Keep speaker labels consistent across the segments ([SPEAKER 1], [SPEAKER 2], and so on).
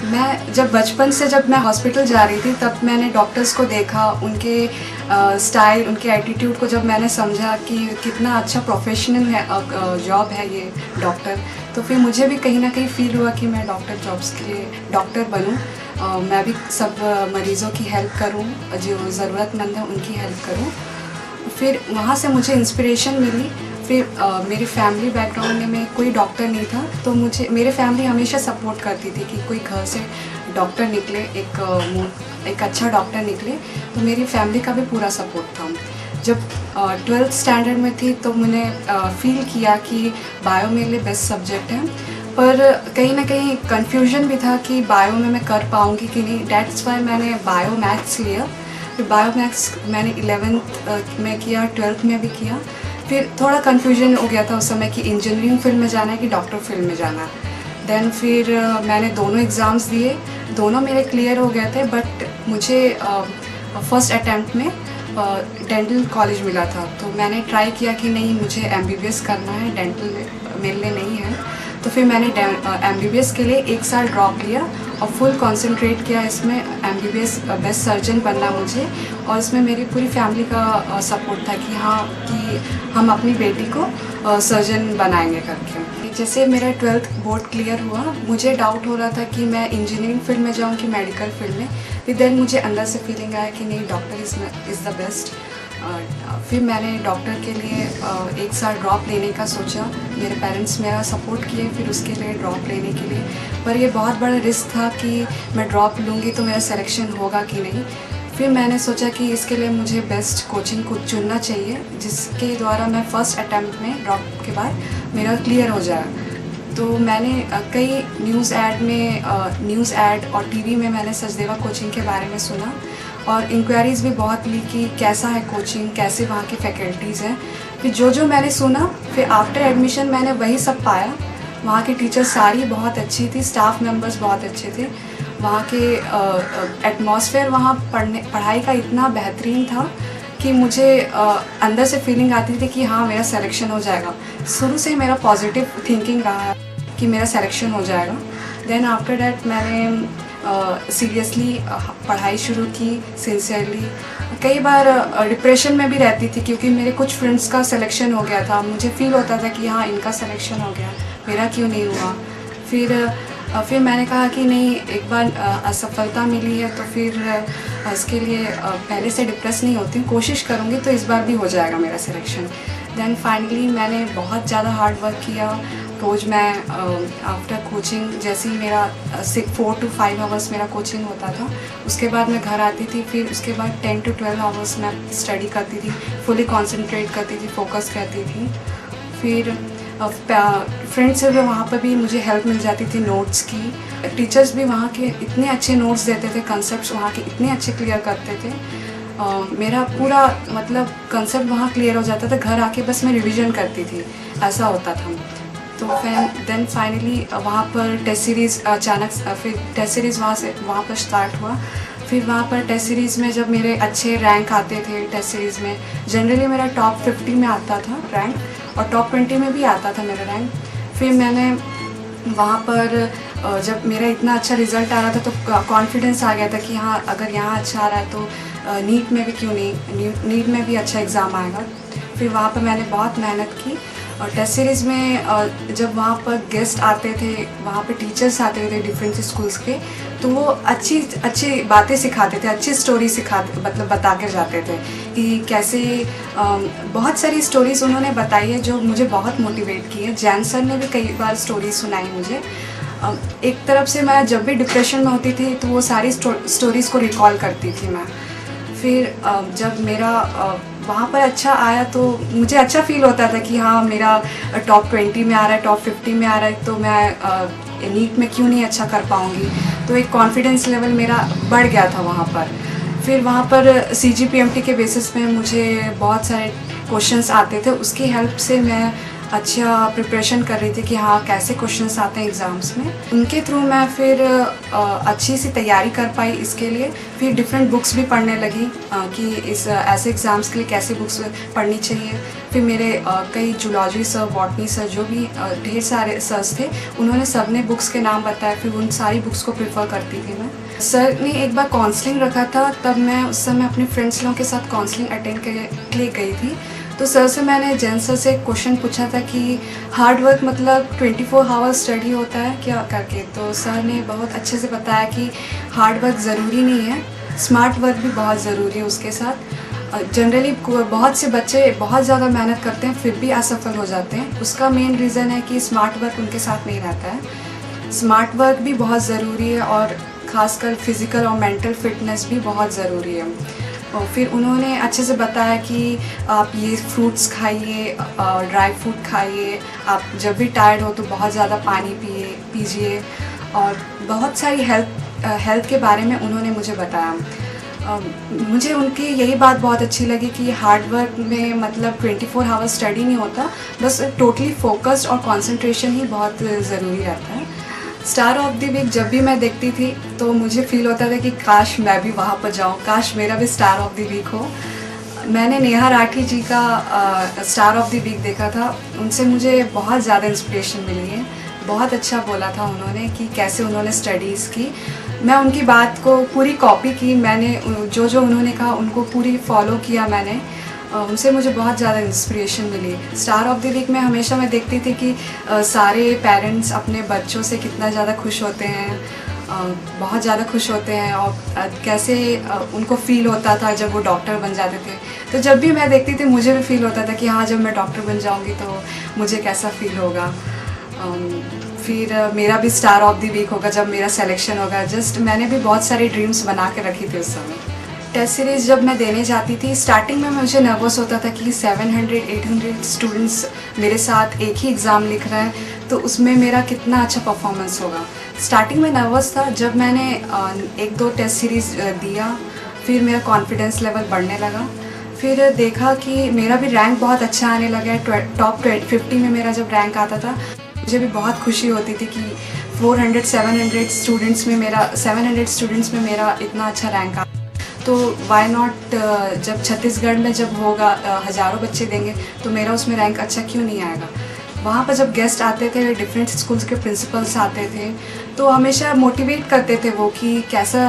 [SPEAKER 1] मैं जब बचपन से जब मैं हॉस्पिटल जा रही थी तब मैंने डॉक्टर्स को देखा, उनके स्टाइल, उनके एटीट्यूड को जब मैंने समझा कि कितना अच्छा प्रोफेशनल है जॉब है ये डॉक्टर, तो फिर मुझे भी कहीं ना कहीं फ़ील हुआ कि मैं डॉक्टर जॉब्स के लिए डॉक्टर बनूं। मैं भी सब मरीज़ों की हेल्प करूं, जो ज़रूरतमंद हैं उनकी हेल्प करूं। फिर वहाँ से मुझे इंस्पिरेशन मिली। फिर मेरी फैमिली बैकग्राउंड में कोई डॉक्टर नहीं था, तो मुझे मेरे फैमिली हमेशा सपोर्ट करती थी कि कोई घर से डॉक्टर निकले, एक अच्छा डॉक्टर निकले, तो मेरी फैमिली का भी पूरा सपोर्ट था। जब 12th स्टैंडर्ड में थी तो मैंने फ़ील किया कि बायो मेरे लिए बेस्ट सब्जेक्ट है, पर कहीं ना कहीं कन्फ्यूजन भी था कि बायो में मैं कर पाऊँगी कि नहीं। डैट्स वाई मैंने बायो मैथ्स लिया। फिर बायो मैथ्स मैंने 11th में किया, 12th में भी किया। फिर थोड़ा कन्फ्यूजन हो गया था उस समय कि इंजीनियरिंग फील्ड में जाना है कि डॉक्टर फील्ड में जाना है। देन फिर मैंने दोनों एग्ज़ाम्स दिए, दोनों मेरे क्लियर हो गए थे, बट मुझे फर्स्ट अटैम्प्ट में डेंटल कॉलेज मिला था। तो मैंने ट्राई किया कि नहीं, मुझे एमबीबीएस करना है, डेंटल मेरे लिए नहीं है। तो फिर मैंने एमबीबीएस के लिए 1 साल ड्रॉप लिया और फुल कंसंट्रेट किया इसमें। एमबीबीएस बेस्ट सर्जन बनना मुझे, और इसमें मेरी पूरी फैमिली का सपोर्ट था कि हाँ, कि हम अपनी बेटी को सर्जन बनाएंगे करके। जैसे मेरा 12th बोर्ड क्लियर हुआ, मुझे डाउट हो रहा था कि मैं इंजीनियरिंग फील्ड में जाऊँ कि मेडिकल फील्ड में। फिर देन मुझे अंदर से फीलिंग आया कि नहीं, डॉक्टर इज़ द बेस्ट। फिर मैंने डॉक्टर के लिए 1 साल ड्रॉप लेने का सोचा। मेरे पेरेंट्स मेरा सपोर्ट किए फिर उसके लिए ड्रॉप लेने के लिए, पर ये बहुत बड़ा रिस्क था कि मैं ड्रॉप लूँगी तो मेरा सिलेक्शन होगा कि नहीं। फिर मैंने सोचा कि इसके लिए मुझे बेस्ट कोचिंग को चुनना चाहिए, जिसके द्वारा मैं फ़र्स्ट अटैम्प्ट में ड्रॉप के बाद मेरा क्लियर हो जाए। तो मैंने कई न्यूज़ ऐड और टीवी में मैंने सचदेवा कोचिंग के बारे में सुना, और इंक्वायरीज़ भी बहुत ली कि कैसा है कोचिंग, कैसे वहाँ की फैकल्टीज़ हैं। फिर जो मैंने सुना, फिर आफ्टर एडमिशन मैंने वही सब पाया। वहाँ की टीचर सारी बहुत अच्छी थी, स्टाफ मेंबर्स बहुत अच्छे थे, वहाँ के एटमॉस्फेयर, वहाँ पढ़ाई का इतना बेहतरीन था कि मुझे अंदर से फीलिंग आती थी कि हाँ, मेरा सिलेक्शन हो जाएगा। शुरू से ही मेरा पॉजिटिव थिंकिंग रहा है कि मेरा सिलेक्शन हो जाएगा। देन आफ्टर डैट मैंने सीरियसली पढ़ाई शुरू की, सिंसियरली। कई बार डिप्रेशन में भी रहती थी क्योंकि मेरे कुछ फ्रेंड्स का सिलेक्शन हो गया था। मुझे फ़ील होता था कि हाँ, इनका सिलेक्शन हो गया, मेरा क्यों नहीं हुआ। फिर मैंने कहा कि नहीं, एक बार असफलता मिली है तो फिर इसके लिए पहले से डिप्रेस नहीं होती हूँ, कोशिश करूँगी तो इस बार भी हो जाएगा मेरा सिलेक्शन। देन फाइनली मैंने बहुत ज़्यादा हार्ड वर्क किया। रोज़ मैं आफ्टर कोचिंग, जैसे ही मेरा 4 to 5 आवर्स मेरा कोचिंग होता था, उसके बाद मैं घर आती थी। फिर उसके बाद 10 to 12 आवर्स मैं स्टडी करती थी, फुली कॉन्सेंट्रेट करती थी, फोकस करती थी। फिर फ्रेंड्स से भी वहाँ पर भी मुझे हेल्प मिल जाती थी नोट्स की। टीचर्स भी वहाँ के इतने अच्छे नोट्स देते थे, कंसेप्ट्स वहाँ के इतने अच्छे क्लियर करते थे। मेरा पूरा मतलब कंसेप्ट वहाँ क्लियर हो जाता था, घर आके बस मैं रिवीजन करती थी, ऐसा होता था। तो फिर देन फाइनली वहाँ पर टेस्ट सीरीज़ अचानक फिर टेस्ट सीरीज़ वहाँ पर स्टार्ट हुआ। फिर वहाँ पर टेस्ट सीरीज़ में जब मेरे अच्छे रैंक आते थे टेस्ट सीरीज़ में, जनरली मेरा टॉप 50 में आता था रैंक, और टॉप 20 में भी आता था मेरा रैंक। फिर मैंने वहाँ पर जब मेरा इतना अच्छा रिज़ल्ट आ रहा था तो कॉन्फिडेंस आ गया था कि हाँ, अगर यहाँ अच्छा आ रहा है तो नीट में भी क्यों नहीं, नीट में भी अच्छा एग्ज़ाम आएगा। फिर वहाँ पर मैंने बहुत मेहनत की, और टेस्ट सीरीज़ में जब वहाँ पर गेस्ट आते थे, वहाँ पर टीचर्स आते थे डिफरेंट स्कूल्स के, तो वो अच्छी बातें सिखाते थे, अच्छी स्टोरी मतलब बता कर जाते थे कि कैसे बहुत सारी स्टोरीज़ उन्होंने बताई है जो मुझे बहुत मोटिवेट की है। जैन सर ने भी कई बार स्टोरी सुनाई मुझे। एक तरफ से मैं जब भी डिप्रेशन में होती थी तो वो सारी स्टोरीज़ को रिकॉल करती थी मैं। फिर जब मेरा वहाँ पर अच्छा आया तो मुझे अच्छा फ़ील होता था कि हाँ, मेरा टॉप 20 में आ रहा है, टॉप 50 में आ रहा है, तो मैं नीट में क्यों नहीं अच्छा कर पाऊँगी। तो एक कॉन्फिडेंस लेवल मेरा बढ़ गया था वहाँ पर। फिर वहाँ पर CGPMT के बेसिस पे मुझे बहुत सारे क्वेश्चंस आते थे, उसकी हेल्प से मैं अच्छा प्रिपरेशन कर रही थी कि हाँ कैसे क्वेश्चंस आते हैं एग्ज़ाम्स में। उनके थ्रू मैं फिर अच्छी सी तैयारी कर पाई इसके लिए। फिर डिफरेंट बुक्स भी पढ़ने लगी कि इस ऐसे एग्ज़ाम्स के लिए कैसे बुक्स पढ़नी चाहिए। फिर मेरे कई जूलॉजी सर, बॉटनी सर, जो भी ढेर सारे सर्स थे, उन्होंने सबने बुक्स के नाम बताए। फिर उन सारी बुक्स को प्रेफर करती थी मैं। सर ने एक बार काउंसलिंग रखा था, तब मैं उस समय अपने फ्रेंड्स लोगों के साथ काउंसलिंग अटेंड के लिए गई थी। तो सर से मैंने जैन सर से एक क्वेश्चन पूछा था कि हार्ड वर्क मतलब 24 आवर्स स्टडी होता है क्या करके। तो सर ने बहुत अच्छे से बताया कि हार्ड वर्क ज़रूरी नहीं है, स्मार्ट वर्क भी बहुत ज़रूरी है उसके साथ। जनरली बहुत से बच्चे बहुत ज़्यादा मेहनत करते हैं फिर भी असफल हो जाते हैं। उसका मेन रीज़न है कि स्मार्ट वर्क उनके साथ नहीं रहता है। स्मार्ट वर्क भी बहुत ज़रूरी है और ख़ासकर फिज़िकल और मेंटल फिटनेस भी बहुत ज़रूरी है। और फिर उन्होंने अच्छे से बताया कि आप ये फ्रूट्स खाइए, ड्राई फ्रूट खाइए, आप जब भी टायर्ड हो तो बहुत ज़्यादा पानी पीजिए, और बहुत सारी हेल्थ के बारे में उन्होंने मुझे बताया। मुझे उनकी यही बात बहुत अच्छी लगी कि हार्ड वर्क में मतलब 24 आवर्स स्टडी नहीं होता, बस टोटली फोकस्ड और कंसंट्रेशन ही बहुत ज़रूरी रहता है। स्टार ऑफ द वीक जब भी मैं देखती थी तो मुझे फील होता था कि काश मैं भी वहाँ पर जाऊँ, काश मेरा भी स्टार ऑफ द वीक हो। मैंने नेहा राठी जी का स्टार ऑफ द वीक देखा था, उनसे मुझे बहुत ज़्यादा इंस्पिरेशन मिली है। बहुत अच्छा बोला था उन्होंने कि कैसे उन्होंने स्टडीज़ की। मैं उनकी बात को पूरी कॉपी की, मैंने जो जो उन्होंने कहा उनको पूरी फॉलो किया मैंने। उनसे मुझे बहुत ज़्यादा इंस्पिरेशन मिली। स्टार ऑफ द वीक में हमेशा मैं देखती थी कि सारे पेरेंट्स अपने बच्चों से कितना ज़्यादा खुश होते हैं, बहुत ज़्यादा खुश होते हैं, और कैसे उनको फ़ील होता था जब वो डॉक्टर बन जाते थे। तो जब भी मैं देखती थी मुझे भी फ़ील होता था कि हाँ, जब मैं डॉक्टर बन जाऊँगी तो मुझे कैसा फ़ील होगा। फिर मेरा भी स्टार ऑफ द वीक होगा जब मेरा सिलेक्शन होगा। जस्ट मैंने भी बहुत सारी ड्रीम्स बना के रखी थी उस समय। टेस्ट सीरीज़ जब मैं देने जाती थी, स्टार्टिंग में मुझे नर्वस होता था कि 700-800 स्टूडेंट्स मेरे साथ एक ही एग्ज़ाम लिख रहे हैं, तो उसमें मेरा कितना अच्छा परफॉर्मेंस होगा। स्टार्टिंग में नर्वस था। जब मैंने 1-2 टेस्ट सीरीज़ दिया, फिर मेरा कॉन्फिडेंस लेवल बढ़ने लगा। फिर देखा कि मेरा भी रैंक बहुत अच्छा आने लगा है। टॉप 50 में मेरा जब रैंक आता था, मुझे भी बहुत खुशी होती थी कि 700 स्टूडेंट्स में मेरा इतना अच्छा रैंक आ। तो वाई नॉट, जब छत्तीसगढ़ में जब होगा, हज़ारों बच्चे देंगे, तो मेरा उसमें रैंक अच्छा क्यों नहीं आएगा। वहाँ पर जब गेस्ट आते थे, डिफरेंट स्कूल्स के प्रिंसिपल्स आते थे, तो हमेशा मोटिवेट करते थे वो कि कैसा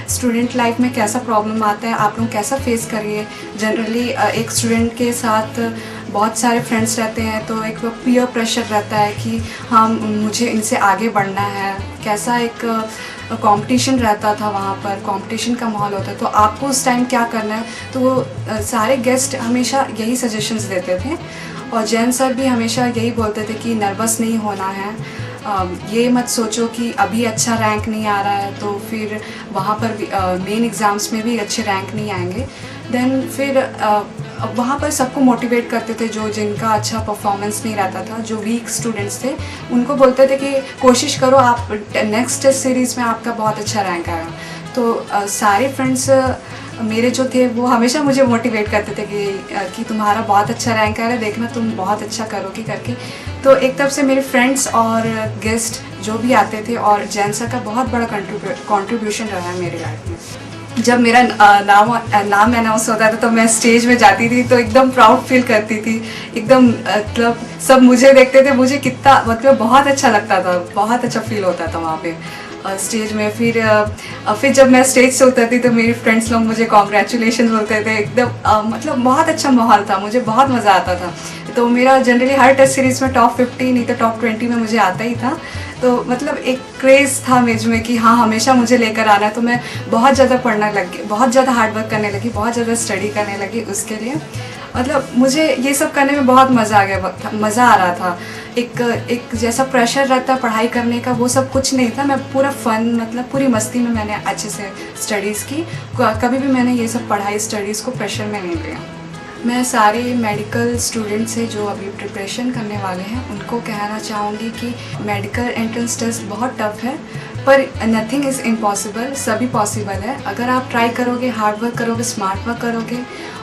[SPEAKER 1] स्टूडेंट लाइफ में कैसा प्रॉब्लम आता है, आप लोग कैसा फेस करिए। जनरली एक स्टूडेंट के साथ बहुत सारे फ्रेंड्स रहते हैं, तो एक पीयर प्रेशर रहता है कि हाँ, मुझे इनसे आगे बढ़ना है। कैसा एक कंपटीशन रहता था, वहाँ पर कंपटीशन का माहौल होता है, तो आपको उस टाइम क्या करना है। तो वो सारे गेस्ट हमेशा यही सजेशंस देते थे, और जैन सर भी हमेशा यही बोलते थे कि नर्वस नहीं होना है। ये मत सोचो कि अभी अच्छा रैंक नहीं आ रहा है तो फिर वहाँ पर मेन एग्ज़ाम्स में भी अच्छे रैंक नहीं आएंगे। देन फिर वहाँ पर सबको मोटिवेट करते थे, जो जिनका अच्छा परफॉर्मेंस नहीं रहता था, जो वीक स्टूडेंट्स थे, उनको बोलते थे कि कोशिश करो, आप नेक्स्ट टेस्ट सीरीज़ में आपका बहुत अच्छा रैंक आएगा। तो सारे फ्रेंड्स मेरे जो थे वो हमेशा मुझे मोटिवेट करते थे कि तुम्हारा बहुत अच्छा रैंक आएगा, देखना तुम बहुत अच्छा करोगी करके। तो एक तरफ से मेरे फ्रेंड्स और गेस्ट जो भी आते थे, और जैन सर का बहुत बड़ा कंट्रीब्यूशन रहा है मेरी लाइफ में। जब मेरा नाम अनाउंस होता था तो मैं स्टेज में जाती थी तो एकदम प्राउड फील करती थी। एकदम मतलब सब मुझे देखते थे, मुझे कितना मतलब बहुत अच्छा लगता था, बहुत अच्छा फील होता था वहाँ पे स्टेज में। फिर जब मैं स्टेज से उतरती तो मेरे फ्रेंड्स लोग मुझे कॉन्ग्रेचुलेशन बोलते थे। एकदम मतलब बहुत अच्छा माहौल था, मुझे बहुत मज़ा आता था। तो मेरा जनरली हर टेस्ट सीरीज़ में टॉप 50 नहीं तो टॉप 20 में मुझे आता ही था। तो मतलब एक क्रेज़ था मेज में कि हाँ, हमेशा मुझे लेकर आना है। तो मैं बहुत ज़्यादा पढ़ना लगी, बहुत ज़्यादा हार्ड वर्क करने लगी, बहुत ज़्यादा स्टडी करने लगी उसके लिए। मतलब मुझे ये सब करने में बहुत मज़ा आ रहा था। एक जैसा प्रेशर रहता है पढ़ाई करने का, वो सब कुछ नहीं था। मैं पूरा फन, मतलब पूरी मस्ती में मैंने अच्छे से स्टडीज़ की। कभी भी मैंने ये सब पढ़ाई स्टडीज़ को प्रेशर में नहीं लिया। मैं सारे मेडिकल स्टूडेंट्स से जो अभी प्रिपरेशन करने वाले हैं उनको कहना चाहूँगी कि मेडिकल एंट्रेंस टेस्ट बहुत टफ है। पर नथिंग इज़ इम्पॉसिबल, सभी पॉसिबल है। अगर आप ट्राई करोगे, हार्ड वर्क करोगे, स्मार्ट वर्क करोगे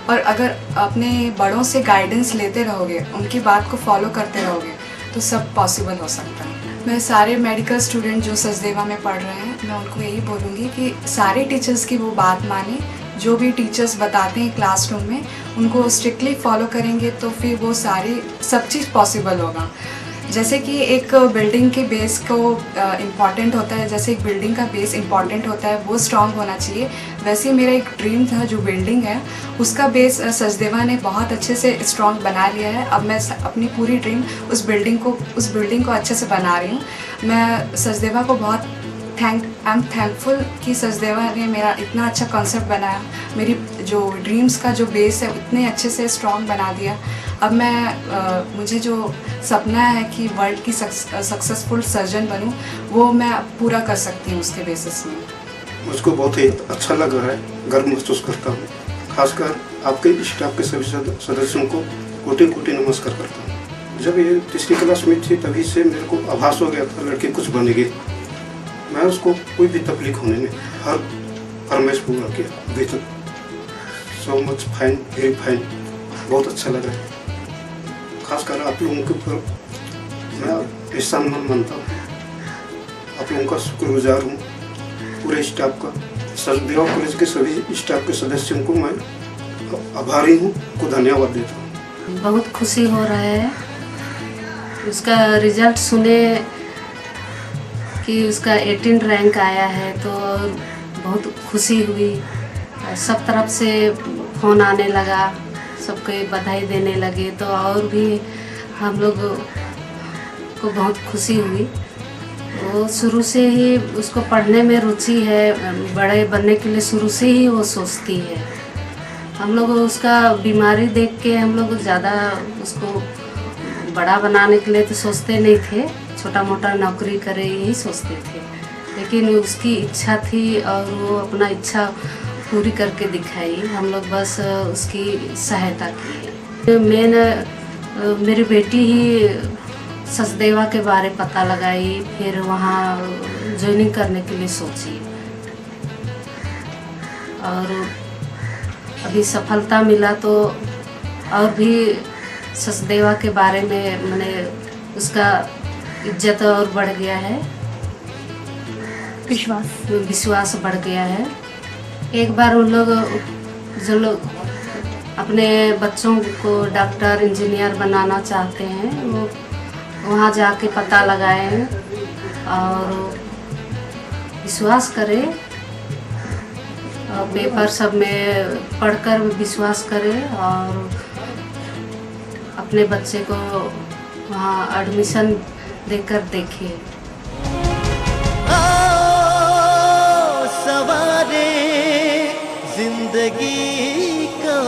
[SPEAKER 1] और अगर अपने बड़ों से गाइडेंस लेते रहोगे, उनकी बात को फॉलो करते रहोगे तो सब पॉसिबल हो सकता है। मैं सारे मेडिकल स्टूडेंट जो सचदेवा में पढ़ रहे हैं, मैं उनको यही बोलूँगी कि सारे टीचर्स की वो बात माने। जो भी टीचर्स बताते हैं क्लासरूम में, उनको स्ट्रिक्टली फॉलो करेंगे तो फिर वो सारी सब चीज़ पॉसिबल होगा। जैसे कि एक बिल्डिंग के बेस को इम्पॉर्टेंट होता है, जैसे एक बिल्डिंग का बेस इम्पॉर्टेंट होता है, वो स्ट्रॉन्ग होना चाहिए। वैसे ही मेरा एक ड्रीम था, जो बिल्डिंग है उसका बेस सचदेवा ने बहुत अच्छे से स्ट्रॉन्ग बना लिया है। अब मैं अपनी पूरी ड्रीम उस बिल्डिंग को अच्छे से बना रही हूँ। मैं सचदेवा को बहुत आई एम थैंकफुल कि सचदेवा ने मेरा इतना अच्छा कॉन्सेप्ट बनाया, मेरी जो ड्रीम्स का जो बेस है उतने अच्छे से स्ट्रॉन्ग बना दिया। अब मैं मुझे जो सपना है कि वर्ल्ड की सक्सेसफुल सर्जन बनूं, वो मैं पूरा कर सकती हूँ उसके बेसिस में।
[SPEAKER 2] मुझको बहुत ही अच्छा लग रहा है, गर्व महसूस करता हूँ। खासकर आपके स्टाफ के सभी सदस्यों को कोटि कोटि नमस्कार करता हूँ। जब ये तीसरी क्लास में थी तभी से मेरे को आभास हो गया था लड़की कुछ बनेगी। मैं उसको कोई भी तकलीफ होने में हर फरमाइश पूरा किया। अभी तक so much fine, very fine, बहुत अच्छा लग रहा है। खासकर आप लोगों के ऊपर मैं एहसानमंद मानता हूँ। आप लोगों का शुक्रगुजार हूँ, पूरे स्टाफ का। सचदेवा कॉलेज के सभी स्टाफ के सदस्यों को मैं आभारी हूँ, को धन्यवाद देता हूँ।
[SPEAKER 3] बहुत खुशी हो रहा है उसका रिजल्ट सुने कि उसका 18 रैंक आया है, तो बहुत खुशी हुई। सब तरफ से फ़ोन आने लगा, सबके बधाई देने लगे, तो और भी हम लोग को बहुत खुशी हुई। वो शुरू से ही उसको पढ़ने में रुचि है, बड़े बनने के लिए शुरू से ही वो सोचती है। हम लोग उसका बीमारी देख के हम लोग ज़्यादा उसको बड़ा बनाने के लिए तो सोचते नहीं थे, छोटा मोटा नौकरी करे यही सोचते थे, लेकिन उसकी इच्छा थी और वो अपना इच्छा पूरी करके दिखाई। हम लोग बस उसकी सहायता की। मेरी बेटी ही सचदेवा के बारे पता लगाई, फिर वहाँ ज्वाइनिंग करने के लिए सोची और अभी सफलता मिला तो और भी सचदेवा के बारे में मैंने उसका इज्जत और बढ़ गया है, विश्वास बढ़ गया है। एक बार उन लोग जो लोग अपने बच्चों को डॉक्टर इंजीनियर बनाना चाहते हैं, वो वहाँ जाके पता लगाए और विश्वास करें और पेपर सब में पढ़कर विश्वास करें और अपने बच्चे को वहाँ एडमिशन देकर देखिए।
[SPEAKER 4] सवारे जिंदगी का